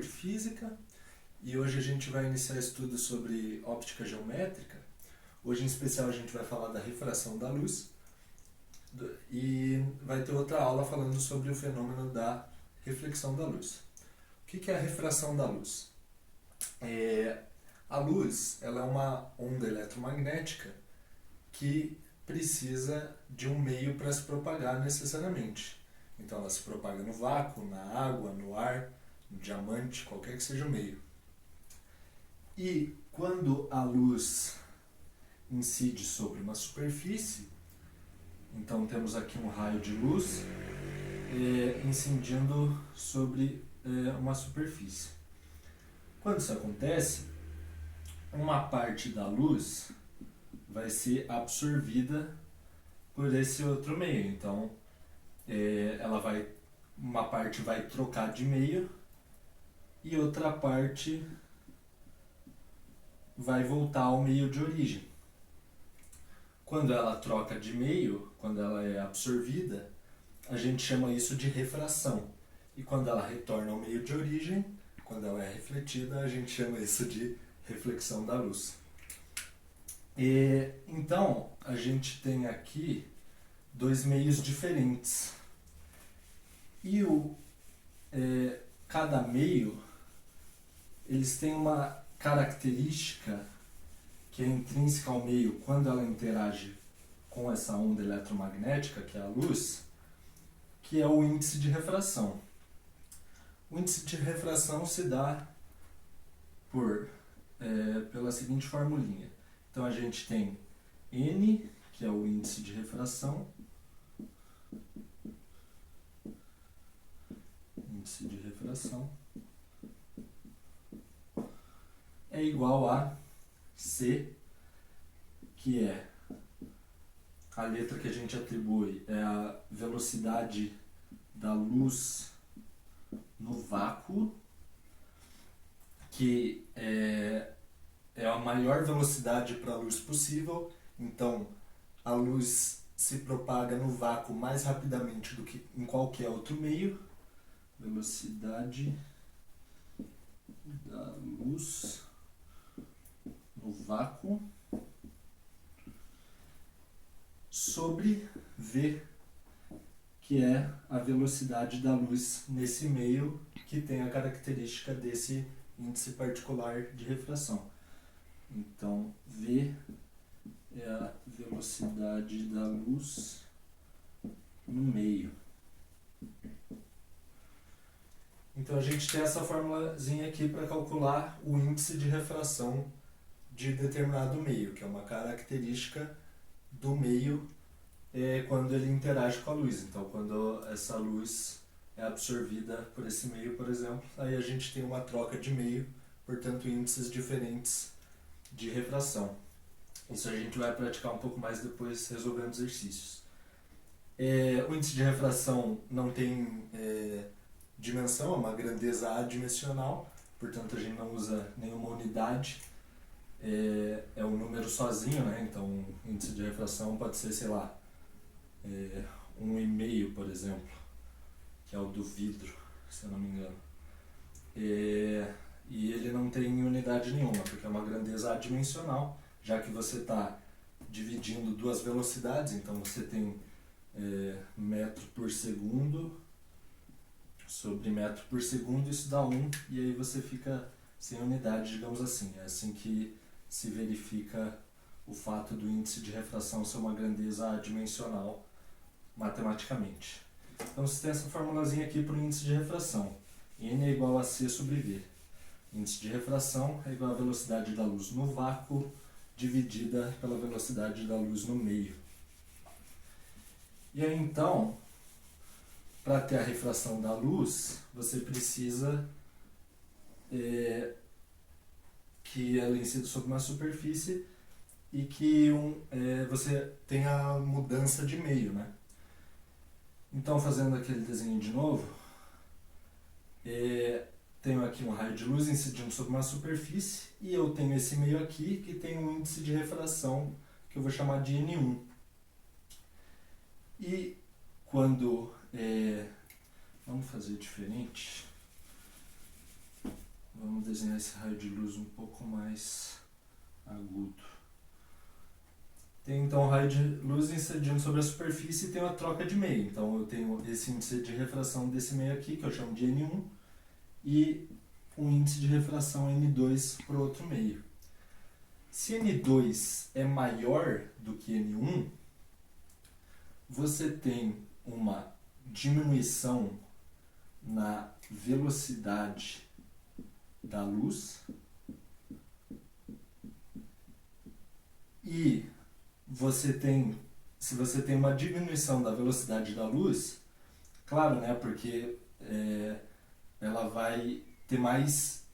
física e hoje a gente vai iniciar estudos sobre óptica geométrica. Hoje em especial a gente vai falar da refração da luz e vai ter outra aula falando sobre o fenômeno da reflexão da luz. O que é a refração da luz? A luz ela é uma onda eletromagnética que precisa de um meio para se propagar necessariamente. Então ela se propaga no vácuo, na água, no ar, no diamante, qualquer que seja o meio. E quando a luz incide sobre uma superfície, então temos aqui um raio de luz incidindo sobre uma superfície. Quando isso acontece, uma parte da luz vai ser absorvida por esse outro meio. Então, uma parte vai trocar de meio e outra parte vai voltar ao meio de origem. Quando ela troca de meio, quando ela é absorvida, a gente chama isso de refração. E quando ela retorna ao meio de origem, quando ela é refletida, a gente chama isso de reflexão da luz. Então, a gente tem aqui dois meios diferentes. E cada meio, eles têm uma característica que é intrínseca ao meio quando ela interage com essa onda eletromagnética, que é a luz, que é o índice de refração. O índice de refração se dá pela seguinte formulinha. Então a gente tem N, que é o índice de refração, é igual a C, que é a letra que a gente atribui, é a velocidade da luz no vácuo, que é a maior velocidade para a luz possível. Então a luz se propaga no vácuo mais rapidamente do que em qualquer outro meio. Velocidade da luz no vácuo sobre V, que é a velocidade da luz nesse meio que tem a característica desse índice particular de refração. Então, V é a velocidade da luz no meio. Então a gente tem essa formulazinha aqui para calcular o índice de refração de determinado meio, que é uma característica do meio quando ele interage com a luz. Então quando essa luz é absorvida por esse meio, por exemplo, aí a gente tem uma troca de meio, portanto índices diferentes de refração. Isso a gente vai praticar um pouco mais depois resolvendo exercícios. O índice de refração não tem dimensão, é uma grandeza adimensional, portanto a gente não usa nenhuma unidade, é um número sozinho, né? Então o índice de refração pode ser, sei lá, 1,5, por exemplo, que é o do vidro, se eu não me engano. E ele não tem unidade nenhuma, porque é uma grandeza adimensional, já que você está dividindo duas velocidades, então você tem metro por segundo sobre metro por segundo, isso dá 1, e aí você fica sem unidade, digamos assim. É assim que se verifica o fato do índice de refração ser uma grandeza adimensional matematicamente. Então você tem essa formulazinha aqui para o índice de refração. N é igual a C sobre V. Índice de refração é igual à velocidade da luz no vácuo dividida pela velocidade da luz no meio. E aí então, para ter a refração da luz, você precisa que ela incida sobre uma superfície e que você tenha a mudança de meio, né? Então, fazendo aquele desenho de novo, tenho aqui um raio de luz incidindo sobre uma superfície e eu tenho esse meio aqui que tem um índice de refração que eu vou chamar de N1. E quando vamos fazer diferente. Vamos desenhar esse raio de luz um pouco mais agudo. Tem então o raio de luz incidindo sobre a superfície e tem uma troca de meio. Então eu tenho esse índice de refração desse meio aqui, que eu chamo de N1, e um índice de refração N2 para o outro meio. Se N2 é maior do que N1, você tem uma diminuição na velocidade da luz e se você tem uma diminuição da velocidade da luz, claro, né, porque ela vai ter mais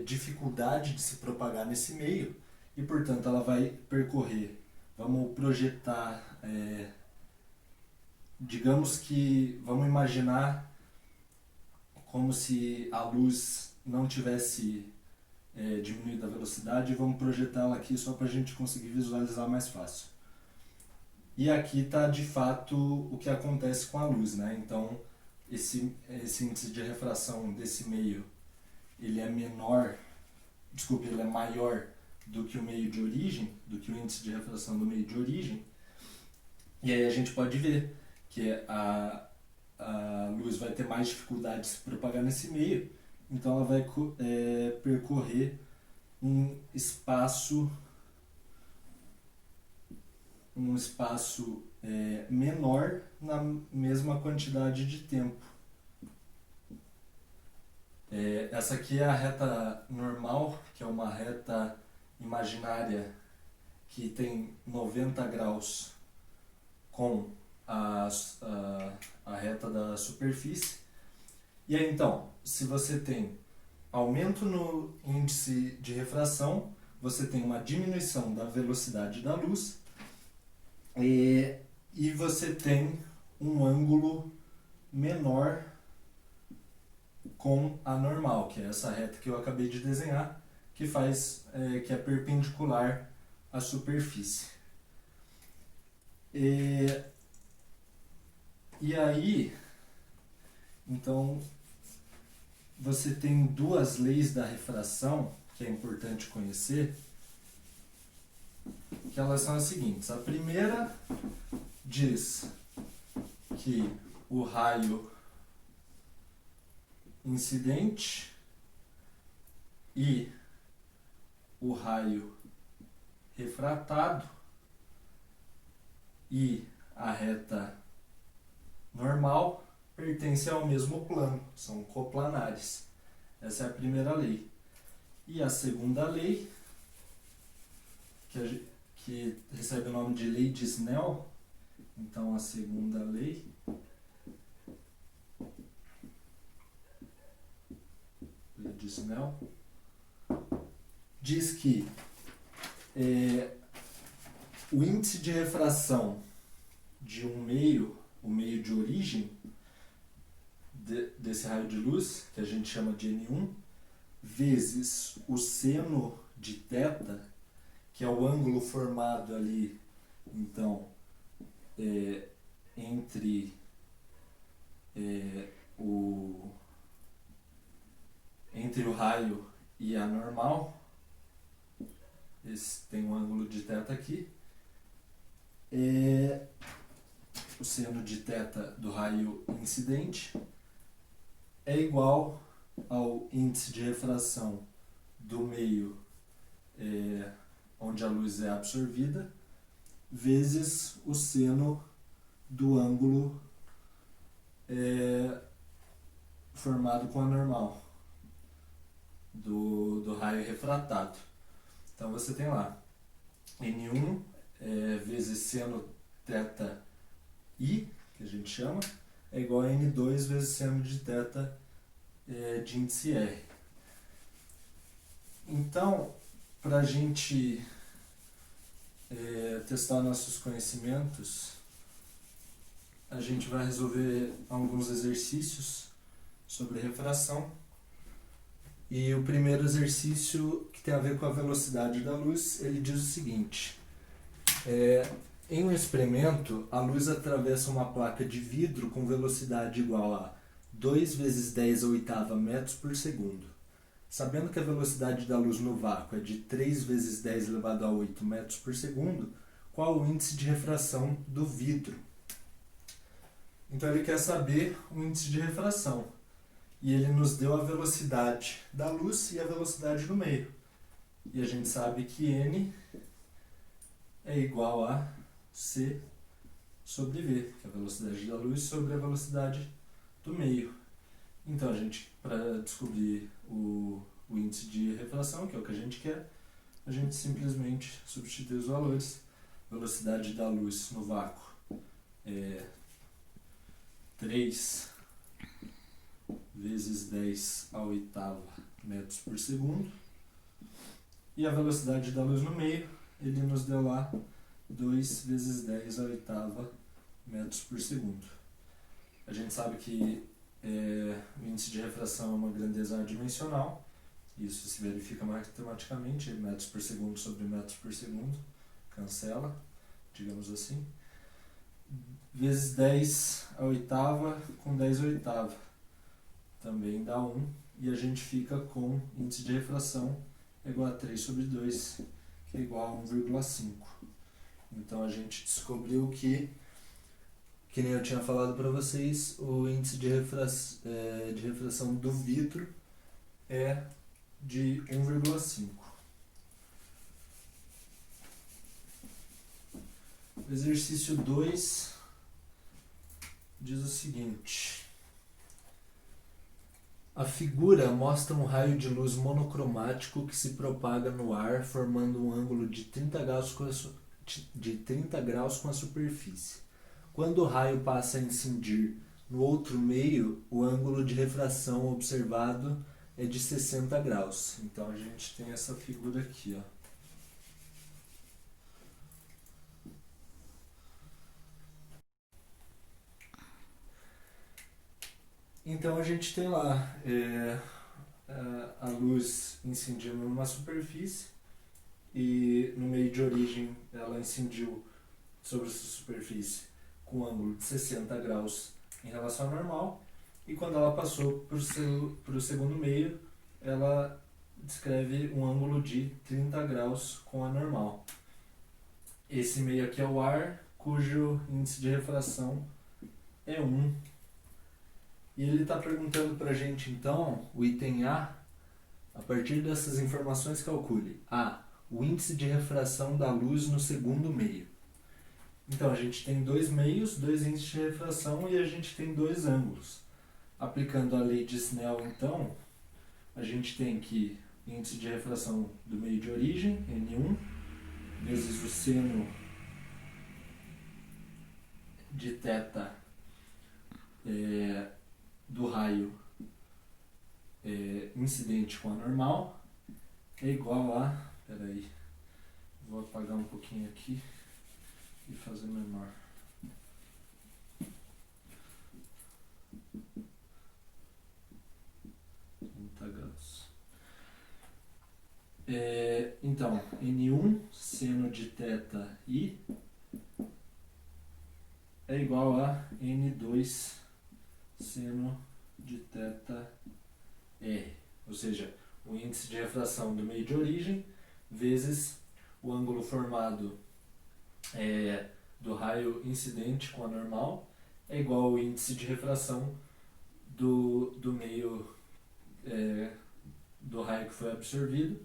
dificuldade de se propagar nesse meio e, portanto, ela vai percorrer. Vamos projetar, vamos imaginar como se a luz não tivesse diminuído a velocidade e vamos projetar ela aqui só para a gente conseguir visualizar mais fácil. E aqui está de fato o que acontece com a luz, né? Então esse índice de refração desse meio ele é maior do que o meio de origem, do que o índice de refração do meio de origem. E aí a gente pode ver que a luz vai ter mais dificuldade de se propagar nesse meio, então ela vai percorrer um espaço menor na mesma quantidade de tempo. Essa aqui é a reta normal, que é uma reta imaginária que tem 90 graus com a reta da superfície. E aí então, se você tem aumento no índice de refração, você tem uma diminuição da velocidade da luz e você tem um ângulo menor com a normal, que é essa reta que eu acabei de desenhar, que é perpendicular à superfície. E aí, então, você tem duas leis da refração que é importante conhecer, que elas são as seguintes. A primeira diz que o raio incidente e o raio refratado e a reta normal pertencem ao mesmo plano, são coplanares. Essa é a primeira lei. E a segunda lei, que recebe o nome de lei de Snell, então a segunda lei de Snell, diz que o índice de refração de um meio, o meio de origem desse raio de luz, que a gente chama de N1, vezes o seno de θ, que é o ângulo formado ali, então, entre o raio e a normal. Esse tem um ângulo de θ aqui. O seno de θ do raio incidente é igual ao índice de refração do meio onde a luz é absorvida, vezes o seno do ângulo formado com a normal do raio refratado. Então você tem lá N1 vezes seno θi, que a gente chama, é igual a N2 vezes seno de θ de índice R. Então, para a gente testar nossos conhecimentos, a gente vai resolver alguns exercícios sobre refração. E o primeiro exercício, que tem a ver com a velocidade da luz, ele diz o seguinte: em um experimento, a luz atravessa uma placa de vidro com velocidade igual a 2 vezes 10 à oitava metros por segundo. Sabendo que a velocidade da luz no vácuo é de 3 vezes 10 elevado a 8 metros por segundo, qual o índice de refração do vidro? Então ele quer saber o índice de refração. E ele nos deu a velocidade da luz e a velocidade do meio. E a gente sabe que N é igual a C sobre V, que é a velocidade da luz sobre a velocidade do meio. Então a gente, para descobrir o índice de refração, que é o que a gente quer, a gente simplesmente substitui os valores. Velocidade da luz no vácuo é 3 vezes 10 a oitava metros por segundo. E a velocidade da luz no meio, ele nos deu lá 2 vezes 10 a oitava metros por segundo. A gente sabe que o índice de refração é uma grandeza adimensional. Isso se verifica matematicamente, metros por segundo sobre metros por segundo. Cancela, digamos assim. Vezes 10 a oitava com 10 a oitava. Também dá 1. E a gente fica com índice de refração igual a 3 sobre 2, que é igual a 1,5. Então a gente descobriu que nem eu tinha falado para vocês, o índice de refração do vidro é de 1,5. O exercício 2 diz o seguinte: a figura mostra um raio de luz monocromático que se propaga no ar, formando um ângulo de 30 graus com a superfície. Quando o raio passa a incidir no outro meio, o ângulo de refração observado é de 60 graus. Então a gente tem essa figura aqui, ó. Então a gente tem lá a luz incidindo numa superfície e no meio de origem ela incidiu sobre essa superfície com um ângulo de 60 graus em relação ao normal, e quando ela passou para o segundo meio, ela descreve um ângulo de 30 graus com a normal. Esse meio aqui é o ar, cujo índice de refração é 1. E ele está perguntando para a gente, então, o item A partir dessas informações, calcule A, o índice de refração da luz no segundo meio. Então, a gente tem dois meios, dois índices de refração e a gente tem dois ângulos. Aplicando a lei de Snell, então, a gente tem que índice de refração do meio de origem, N1, vezes o seno de θ do raio incidente com a normal, é igual a... Peraí, vou apagar um pouquinho aqui e fazer menor. Então, N1 seno de θi é igual a N2 seno de θr, ou seja, o índice de refração do meio de origem vezes o ângulo formado do raio incidente com a normal é igual ao índice de refração do meio do raio que foi absorvido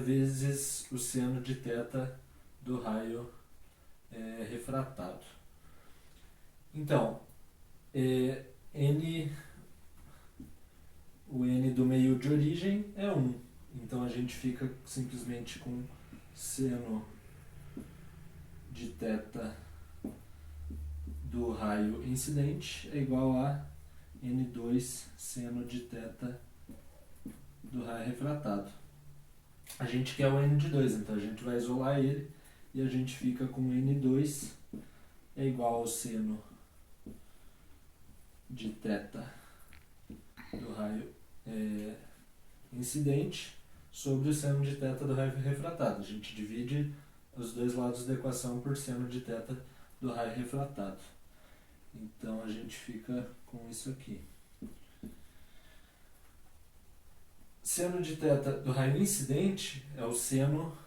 vezes o seno de θ do raio refratado. Então, o N do meio de origem é 1. Então a gente fica simplesmente com seno de θ do raio incidente é igual a N2 seno de θ do raio refratado. A gente quer o N de 2, então a gente vai isolar ele e a gente fica com N2 é igual ao seno de θ do raio incidente sobre o seno de θ do raio refratado. A gente divide os dois lados da equação por seno de θ do raio refratado. Então a gente fica com isso aqui. seno de θ do raio incidente é o seno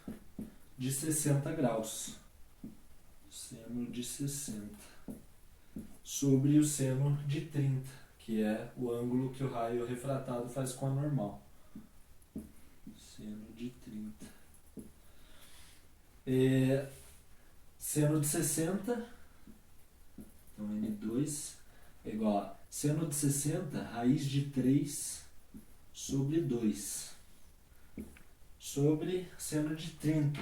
de 60 graus. Seno de 60 sobre o seno de 30, que é o ângulo que o raio refratado faz com a normal. Seno de 30. Seno de 60, então N2 é igual a seno de 60, raiz de 3 sobre 2, sobre seno de 30,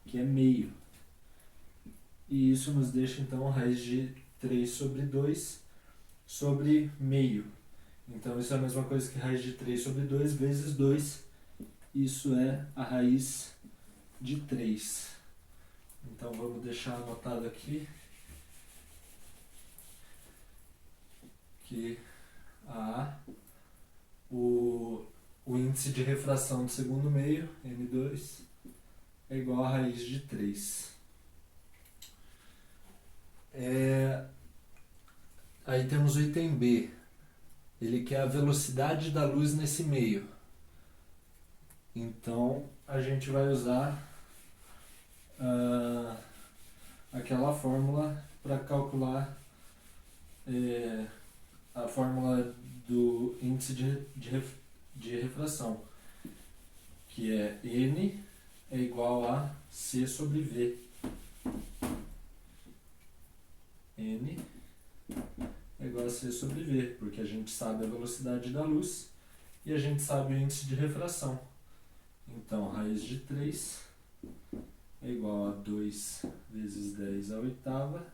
que é meio. E isso nos deixa, então, raiz de 3 sobre 2 sobre meio. Então, isso é a mesma coisa que raiz de 3 sobre 2 vezes 2. Isso é a raiz de 3. Então, vamos deixar anotado aqui que o índice de refração do segundo meio, N2, é igual a raiz de 3. Aí temos o item B. Ele quer a velocidade da luz nesse meio. Então, a gente vai usar aquela fórmula para calcular a fórmula do índice de refração, que é N é igual a C sobre V. N é igual a C sobre V, porque a gente sabe a velocidade da luz e a gente sabe o índice de refração. Então, raiz de 3 é igual a 2 vezes 10 à oitava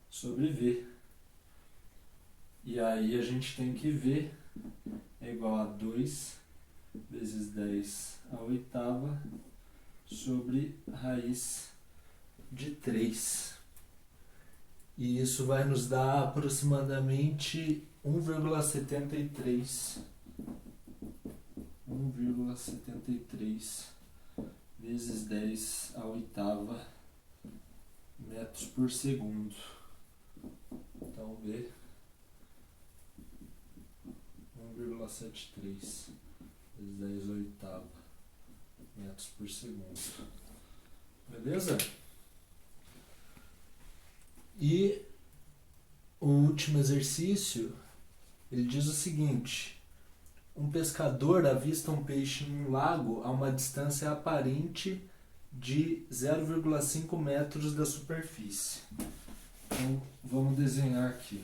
sobre V. E aí a gente tem que V é igual a 2 vezes 10 à oitava sobre raiz de 3. E isso vai nos dar aproximadamente 1,73 vezes 10 à oitava metros por segundo. Então, V 1,73 vezes 10 à oitava metros por segundo. Beleza? E o último exercício, ele diz o seguinte: um pescador avista um peixe em um lago a uma distância aparente de 0,5 metros da superfície. Então, vamos desenhar aqui.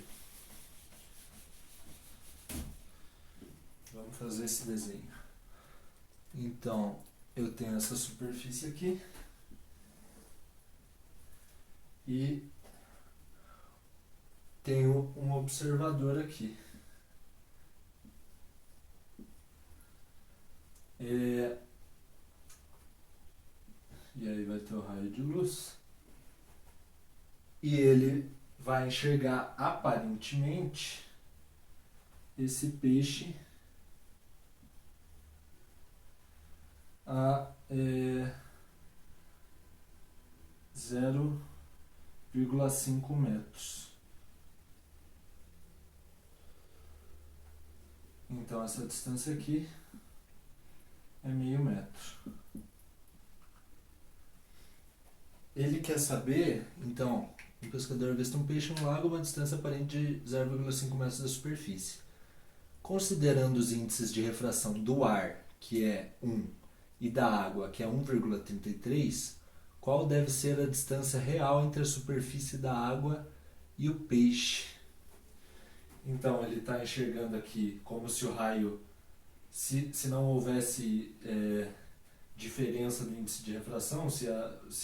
Vamos fazer esse desenho. Então, eu tenho essa superfície aqui e tenho um observador aqui. E aí vai ter o raio de luz. E ele vai enxergar aparentemente esse peixe a 0,5 metros. Então essa distância aqui é meio metro. Ele quer saber, então, o pescador avista um peixe em um lago a uma distância aparente de 0,5 metros da superfície. Considerando os índices de refração do ar, que é 1, e da água, que é 1,33, qual deve ser a distância real entre a superfície da água e o peixe? Então, ele está enxergando aqui como se o raio, se não houvesse diferença do índice de refração, se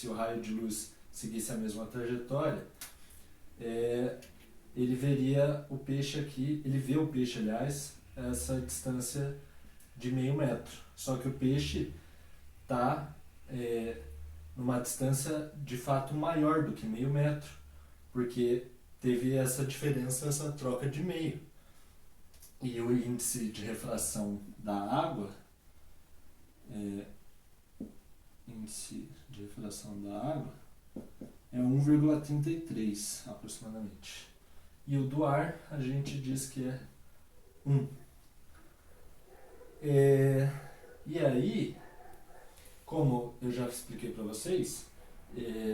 o raio de luz seguisse a mesma trajetória, ele veria o peixe aqui, ele vê o peixe, aliás, essa distância de meio metro. Só que o peixe está numa distância de fato maior do que meio metro, porque teve essa diferença, essa troca de meio. E o índice de refração da água, é 1,33 aproximadamente. E o do ar a gente diz que é 1. E aí, como eu já expliquei para vocês,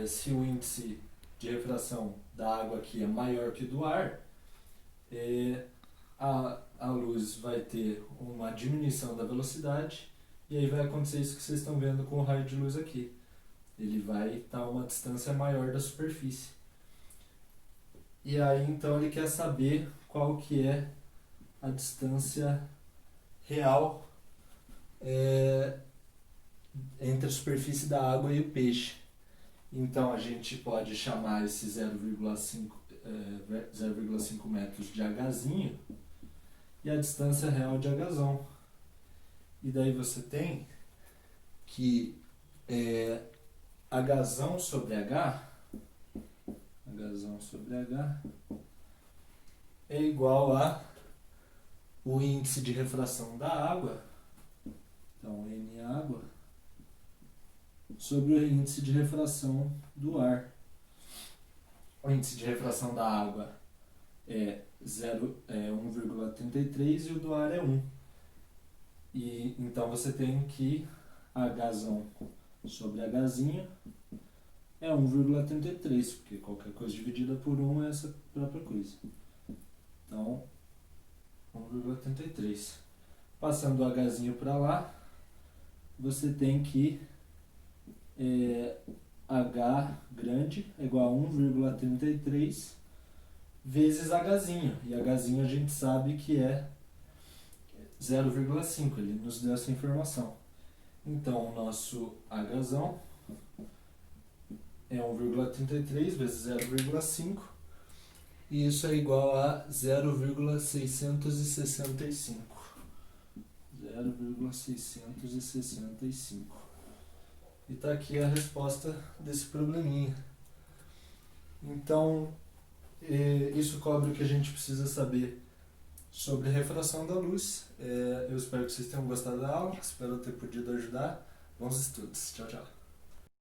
se o índice de refração da água aqui é maior que o do ar, a luz vai ter uma diminuição da velocidade, e aí vai acontecer isso que vocês estão vendo com o raio de luz aqui. Ele vai estar a uma distância maior da superfície. E aí então ele quer saber qual que é a distância real entre a superfície da água e o peixe. Então a gente pode chamar esse 0,5 metros de Hzinho e a distância real de Hzão. E daí você tem que Hzão sobre H é igual a o índice de refração da água, então N água, sobre o índice de refração do ar. O índice de refração da água é 1,33 e o do ar é 1. E então você tem que Hzão sobre Hzinho é 1,33, porque qualquer coisa dividida por 1 é essa própria coisa. Então, 1,33. Passando o Hzinho para lá, você tem que H grande é igual a 1,33 vezes Hzinho. E Hzinho a gente sabe que é 0,5, ele nos deu essa informação. Então, o nosso Hzão é 1,33 vezes 0,5, e isso é igual a 0,665. 0,665. E está aqui a resposta desse probleminha. Então, isso cobre o que a gente precisa saber sobre a refração da luz. Eu espero que vocês tenham gostado da aula, espero ter podido ajudar. Bons estudos. Tchau, tchau.